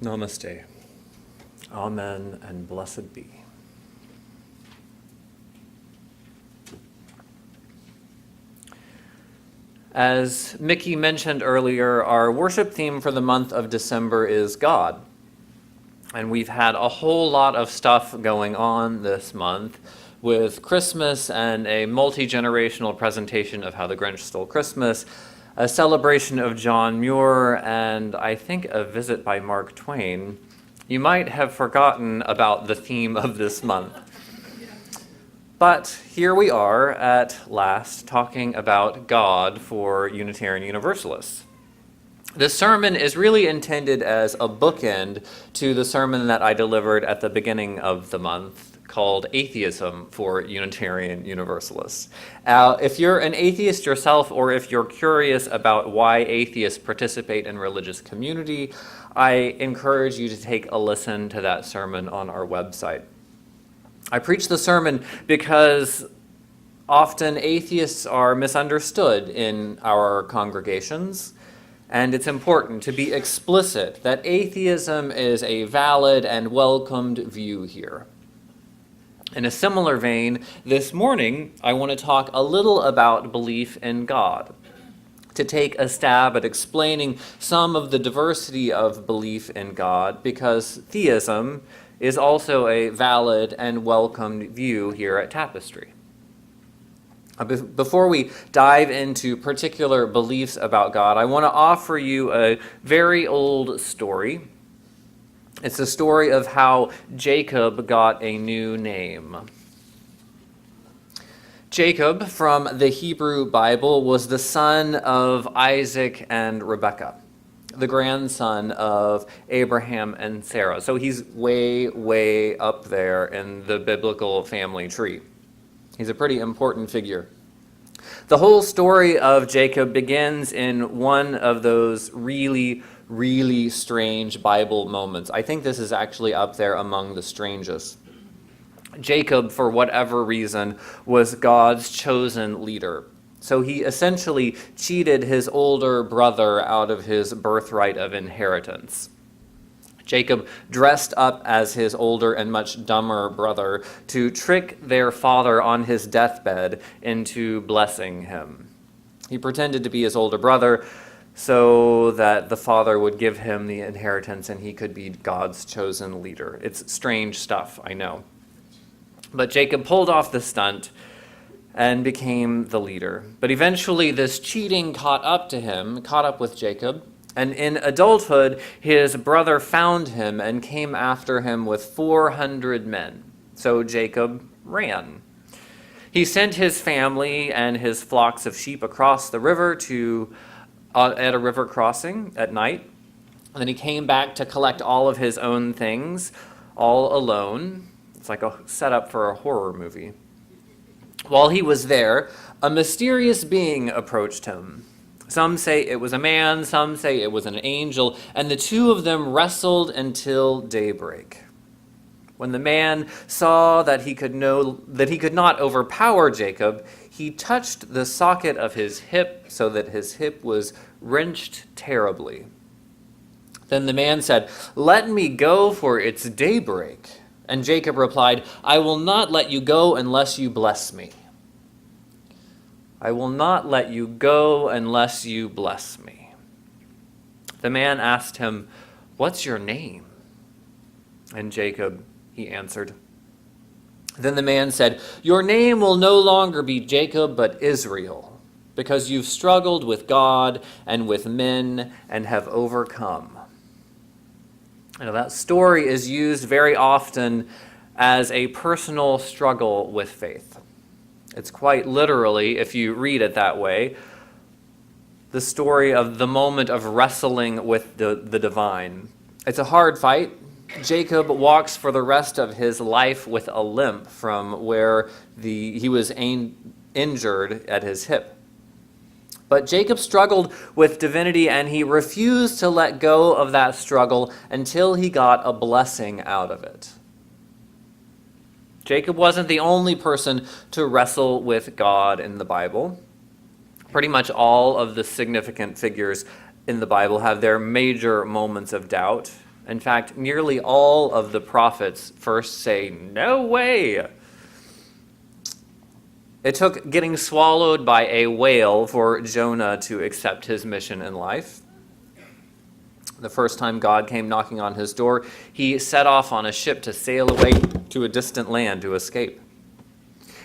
Namaste. Amen and blessed be. As Mickey mentioned earlier, our worship theme for the month of December is God. And we've had a whole lot of stuff going on this month with Christmas and a multi-generational presentation of How the Grinch Stole Christmas, a celebration of John Muir, and I think a visit by Mark Twain. You might have forgotten about the theme of this month. But here we are at last talking about God for Unitarian Universalists. This sermon is really intended as a bookend to the sermon that I delivered at the beginning of the month called Atheism for Unitarian Universalists. If you're an atheist yourself, or if you're curious about why atheists participate in religious community, I encourage you to take a listen to that sermon on our website. I preach the sermon because often atheists are misunderstood in our congregations, and it's important to be explicit that atheism is a valid and welcomed view here. In a similar vein, this morning, I want to talk a little about belief in God, to take a stab at explaining some of the diversity of belief in God, because theism is also a valid and welcomed view here at Tapestry. Before we dive into particular beliefs about God, I want to offer you a very old story. It's the story of how Jacob got a new name. Jacob, from the Hebrew Bible, was the son of Isaac and Rebekah, the grandson of Abraham and Sarah. So he's way, way up there in the biblical family tree. He's a pretty important figure. The whole story of Jacob begins in one of those really, really strange Bible moments. I think this is actually up there among the strangest. Jacob, for whatever reason, was God's chosen leader. So he essentially cheated his older brother out of his birthright of inheritance. Jacob dressed up as his older and much dumber brother to trick their father on his deathbed into blessing him. He pretended to be his older brother so that the father would give him the inheritance and he could be God's chosen leader. It's strange stuff, I know. But Jacob pulled off the stunt and became the leader. But eventually this cheating caught up with Jacob, and in adulthood his brother found him and came after him with 400 men. So Jacob ran. He sent his family and his flocks of sheep across the river at a river crossing at night. And then he came back to collect all of his own things, all alone. It's like a setup for a horror movie. While he was there, a mysterious being approached him. Some say it was a man, some say it was an angel, and the two of them wrestled until daybreak. When the man saw that he could not overpower Jacob, he touched the socket of his hip so that his hip was wrenched terribly. Then the man said, "Let me go, for it's daybreak." And Jacob replied, "I will not let you go unless you bless me." I will not let you go unless you bless me. The man asked him, "What's your name?" And Jacob, he answered. Then the man said, "Your name will no longer be Jacob, but Israel, because you've struggled with God and with men and have overcome." Now, that story is used very often as a personal struggle with faith. It's quite literally, if you read it that way, the story of the moment of wrestling with the divine. It's a hard fight. Jacob walks for the rest of his life with a limp from where he was injured at his hip. But Jacob struggled with divinity, and he refused to let go of that struggle until he got a blessing out of it. Jacob wasn't the only person to wrestle with God in the Bible. Pretty much all of the significant figures in the Bible have their major moments of doubt, In fact, nearly all of the prophets first say, "No way." It took getting swallowed by a whale for Jonah to accept his mission in life. The first time God came knocking on his door, he set off on a ship to sail away to a distant land to escape.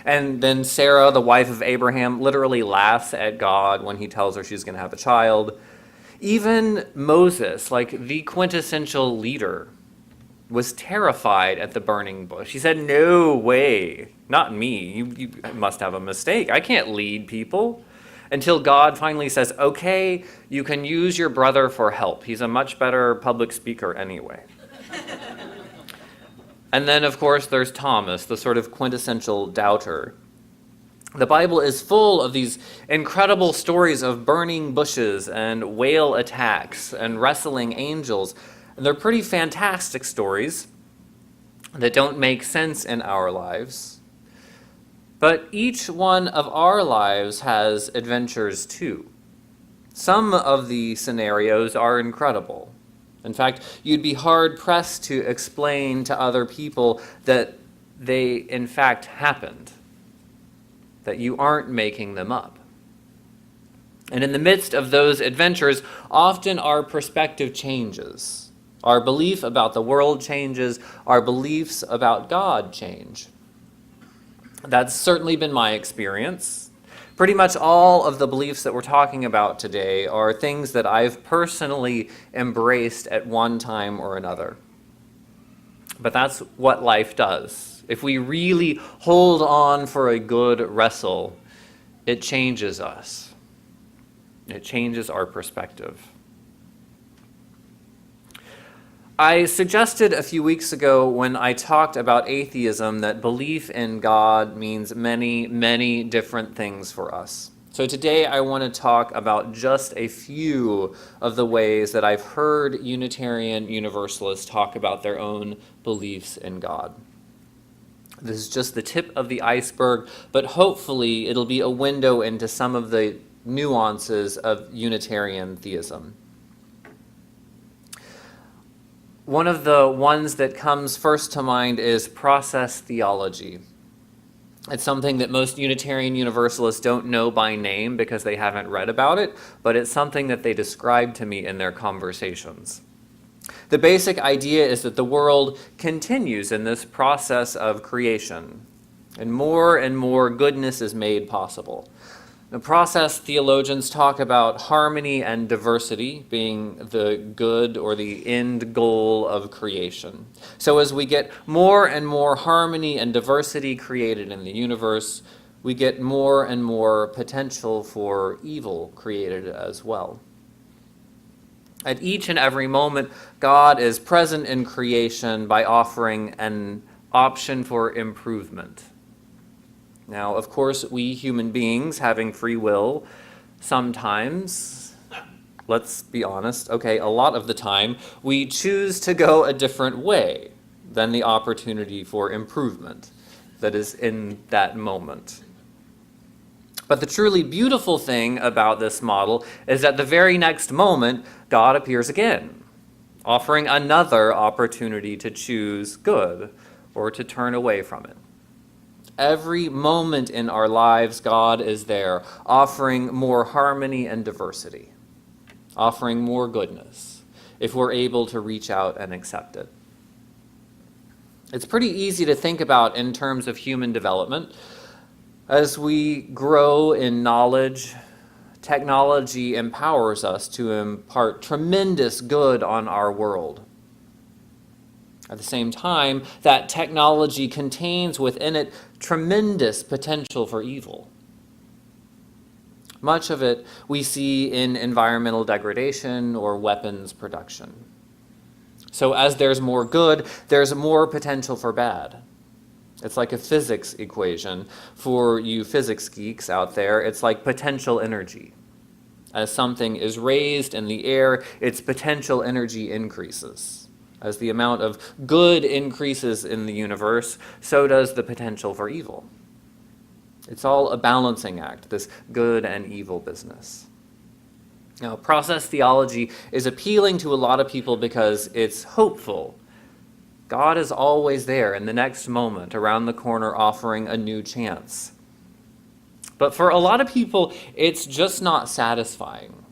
And then Sarah, the wife of Abraham, literally laughs at God when he tells her she's going to have a child. Even Moses, like the quintessential leader, was terrified at the burning bush. He said, "No way, not me. You must have a mistake. I can't lead people." Until God finally says, "Okay, you can use your brother for help. He's a much better public speaker anyway." And then, of course, there's Thomas, the sort of quintessential doubter. The Bible is full of these incredible stories of burning bushes and whale attacks and wrestling angels. And they're pretty fantastic stories that don't make sense in our lives. But each one of our lives has adventures too. Some of the scenarios are incredible. In fact, you'd be hard-pressed to explain to other people that they, in fact, happened, that you aren't making them up. And in the midst of those adventures, often our perspective changes. Our belief about the world changes. Our beliefs about God change. That's certainly been my experience. Pretty much all of the beliefs that we're talking about today are things that I've personally embraced at one time or another. But that's what life does. If we really hold on for a good wrestle, it changes us. It changes our perspective. I suggested a few weeks ago when I talked about atheism that belief in God means many, many different things for us. So today I want to talk about just a few of the ways that I've heard Unitarian Universalists talk about their own beliefs in God. This is just the tip of the iceberg, but hopefully it'll be a window into some of the nuances of Unitarian theism. One of the ones that comes first to mind is process theology. It's something that most Unitarian Universalists don't know by name because they haven't read about it, but it's something that they describe to me in their conversations. The basic idea is that the world continues in this process of creation, and more goodness is made possible. The process theologians talk about harmony and diversity being the good or the end goal of creation. So as we get more and more harmony and diversity created in the universe, we get more and more potential for evil created as well. At each and every moment, God is present in creation by offering an option for improvement. Now, of course, we human beings, having free will, sometimes, let's be honest, okay, a lot of the time, we choose to go a different way than the opportunity for improvement that is in that moment. But the truly beautiful thing about this model is that the very next moment, God appears again, offering another opportunity to choose good or to turn away from it. Every moment in our lives, God is there, offering more harmony and diversity, offering more goodness, if we're able to reach out and accept it. It's pretty easy to think about in terms of human development. As we grow in knowledge, technology empowers us to impart tremendous good on our world. At the same time, that technology contains within it tremendous potential for evil. Much of it we see in environmental degradation or weapons production. So as there's more good, there's more potential for bad. It's like a physics equation. For you physics geeks out there, it's like potential energy. As something is raised in the air, its potential energy increases. As the amount of good increases in the universe, so does the potential for evil. It's all a balancing act, this good and evil business. Now, process theology is appealing to a lot of people because it's hopeful. God is always there in the next moment, around the corner, offering a new chance. But for a lot of people, it's just not satisfying.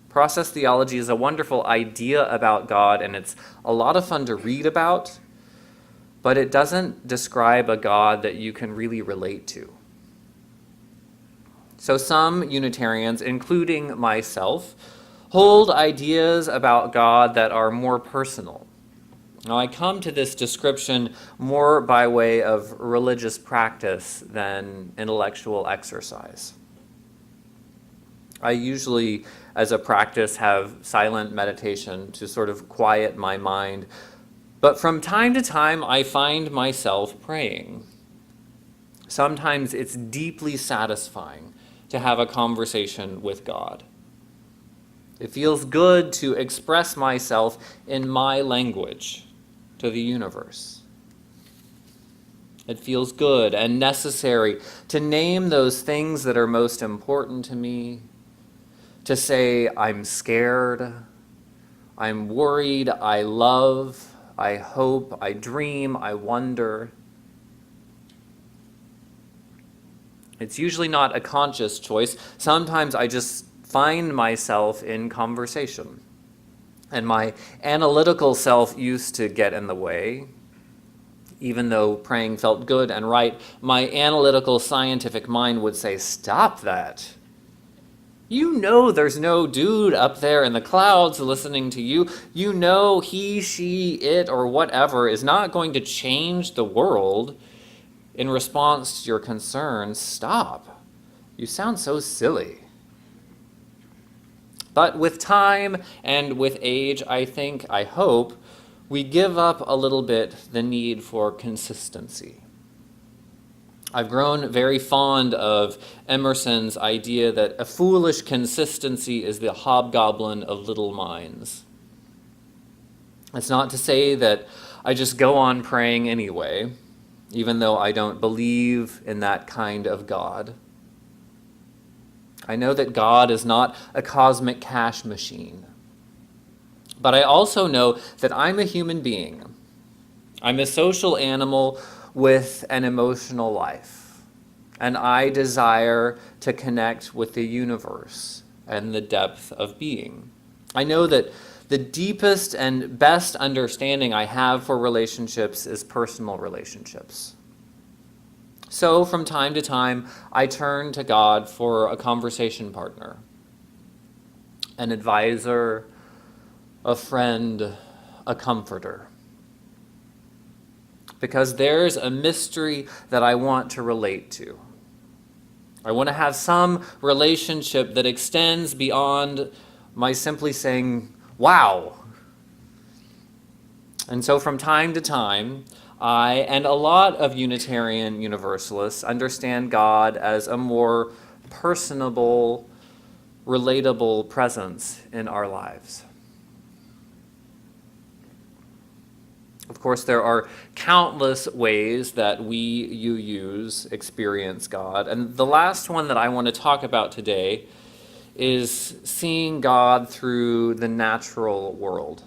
Process theology is a wonderful idea about God, and it's a lot of fun to read about, but it doesn't describe a God that you can really relate to. So some Unitarians, including myself, hold ideas about God that are more personal. Now, I come to this description more by way of religious practice than intellectual exercise. I usually, as a practice, have silent meditation to sort of quiet my mind, but from time to time, I find myself praying. Sometimes it's deeply satisfying to have a conversation with God. It feels good to express myself in my language to the universe. It feels good and necessary to name those things that are most important to me, to say, I'm scared, I'm worried, I love, I hope, I dream, I wonder. It's usually not a conscious choice. Sometimes I just find myself in conversation. And my analytical self used to get in the way. Even though praying felt good and right, my analytical scientific mind would say, stop that. You know there's no dude up there in the clouds listening to you. You know he, she, it, or whatever is not going to change the world in response to your concerns. Stop. You sound so silly. But with time and with age, I hope, we give up a little bit the need for consistency. I've grown very fond of Emerson's idea that a foolish consistency is the hobgoblin of little minds. It's not to say that I just go on praying anyway, even though I don't believe in that kind of God. I know that God is not a cosmic cash machine. But I also know that I'm a human being. I'm a social animal with an emotional life. And I desire to connect with the universe and the depth of being. I know that the deepest and best understanding I have for relationships is personal relationships. So from time to time, I turn to God for a conversation partner, an advisor, a friend, a comforter. Because there's a mystery that I want to relate to. I want to have some relationship that extends beyond my simply saying, wow. And so from time to time, I and a lot of Unitarian Universalists understand God as a more personable, relatable presence in our lives. Of course, there are countless ways that you experience God. And the last one that I want to talk about today is seeing God through the natural world.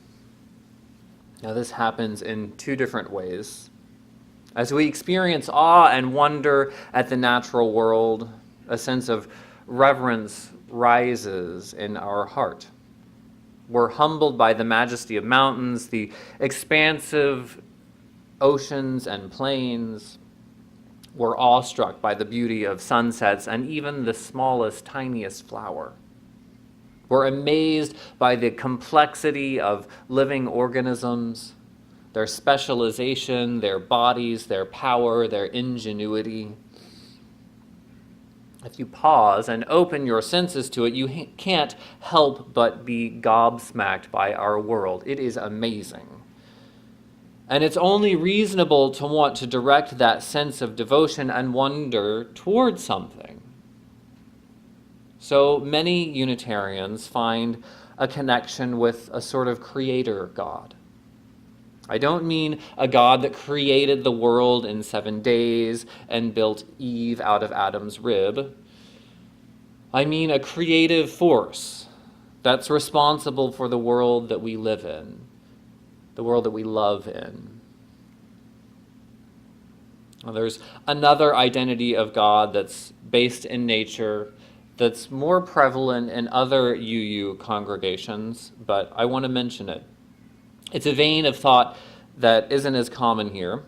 Now, this happens in two different ways. As we experience awe and wonder at the natural world, a sense of reverence rises in our heart. We're humbled by the majesty of mountains, the expansive oceans and plains. We're awestruck by the beauty of sunsets and even the smallest, tiniest flower. We're amazed by the complexity of living organisms, their specialization, their bodies, their power, their ingenuity. If you pause and open your senses to it, you can't help but be gobsmacked by our world. It is amazing. And it's only reasonable to want to direct that sense of devotion and wonder towards something. So many Unitarians find a connection with a sort of creator God. I don't mean a God that created the world in 7 days and built Eve out of Adam's rib. I mean a creative force that's responsible for the world that we live in, the world that we love in. Well, there's another identity of God that's based in nature, that's more prevalent in other UU congregations, but I want to mention it. It's a vein of thought that isn't as common here,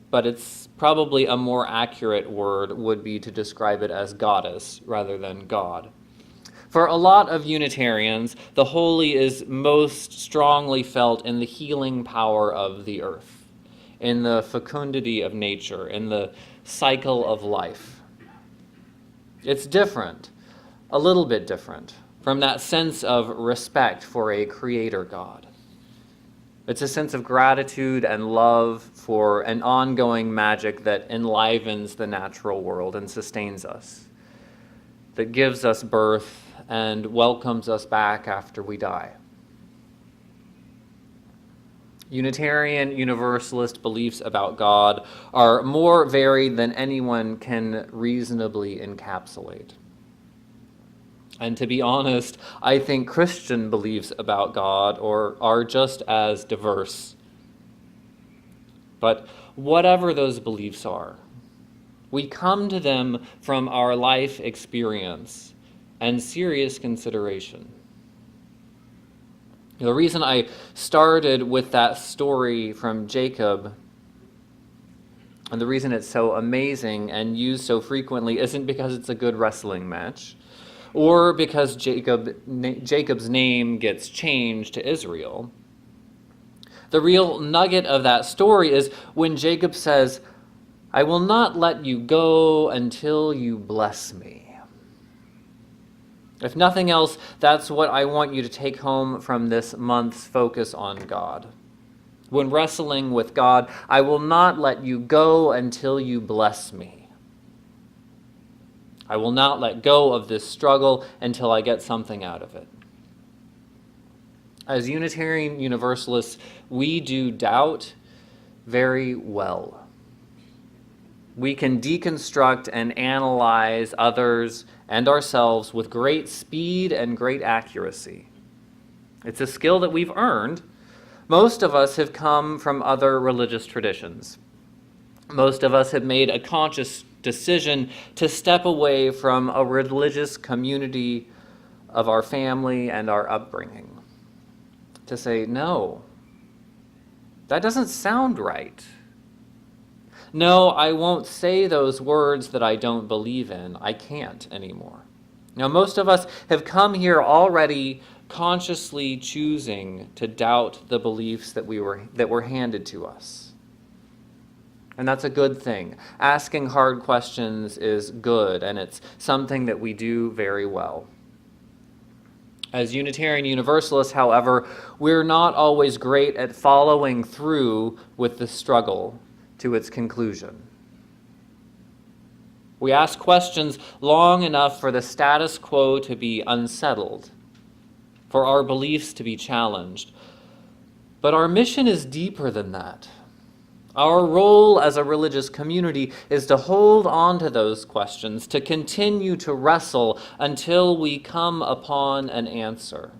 but it's probably a more accurate word would be to describe it as goddess rather than God. For a lot of Unitarians, the holy is most strongly felt in the healing power of the earth, in the fecundity of nature, in the cycle of life. It's different, a little bit different, from that sense of respect for a creator God. It's a sense of gratitude and love for an ongoing magic that enlivens the natural world and sustains us, that gives us birth and welcomes us back after we die. Unitarian Universalist beliefs about God are more varied than anyone can reasonably encapsulate. And to be honest, I think Christian beliefs about God are just as diverse. But whatever those beliefs are, we come to them from our life experience and serious consideration. The reason I started with that story from Jacob, and the reason it's so amazing and used so frequently, isn't because it's a good wrestling match, or because Jacob's name gets changed to Israel. The real nugget of that story is when Jacob says, "I will not let you go until you bless me." If nothing else, that's what I want you to take home from this month's focus on God. When wrestling with God, I will not let you go until you bless me. I will not let go of this struggle until I get something out of it. As Unitarian Universalists, we do doubt very well. We can deconstruct and analyze others and ourselves with great speed and great accuracy. It's a skill that we've earned. Most of us have come from other religious traditions. Most of us have made a conscious decision to step away from a religious community of our family and our upbringing. To say, no, that doesn't sound right. No, I won't say those words that I don't believe in. I can't anymore. Now, most of us have come here already consciously choosing to doubt the beliefs that were handed to us. And that's a good thing. Asking hard questions is good, and it's something that we do very well. As Unitarian Universalists, however, we're not always great at following through with the struggle to its conclusion. We ask questions long enough for the status quo to be unsettled, for our beliefs to be challenged. But our mission is deeper than that. Our role as a religious community is to hold on to those questions, to continue to wrestle until we come upon an answer,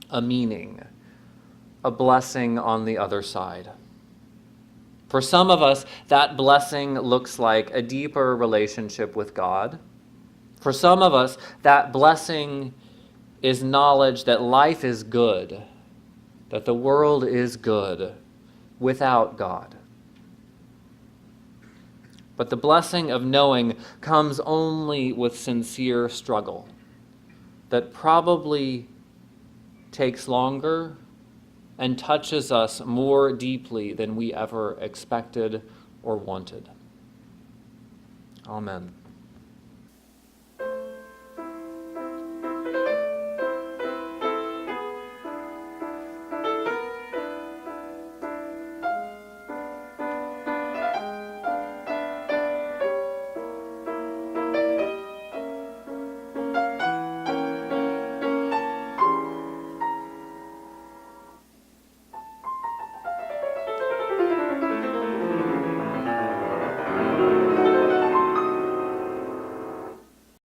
a meaning, a blessing on the other side. For some of us, that blessing looks like a deeper relationship with God. For some of us, that blessing is knowledge that life is good, that the world is good without God. But the blessing of knowing comes only with sincere struggle that probably takes longer and touches us more deeply than we ever expected or wanted. Amen.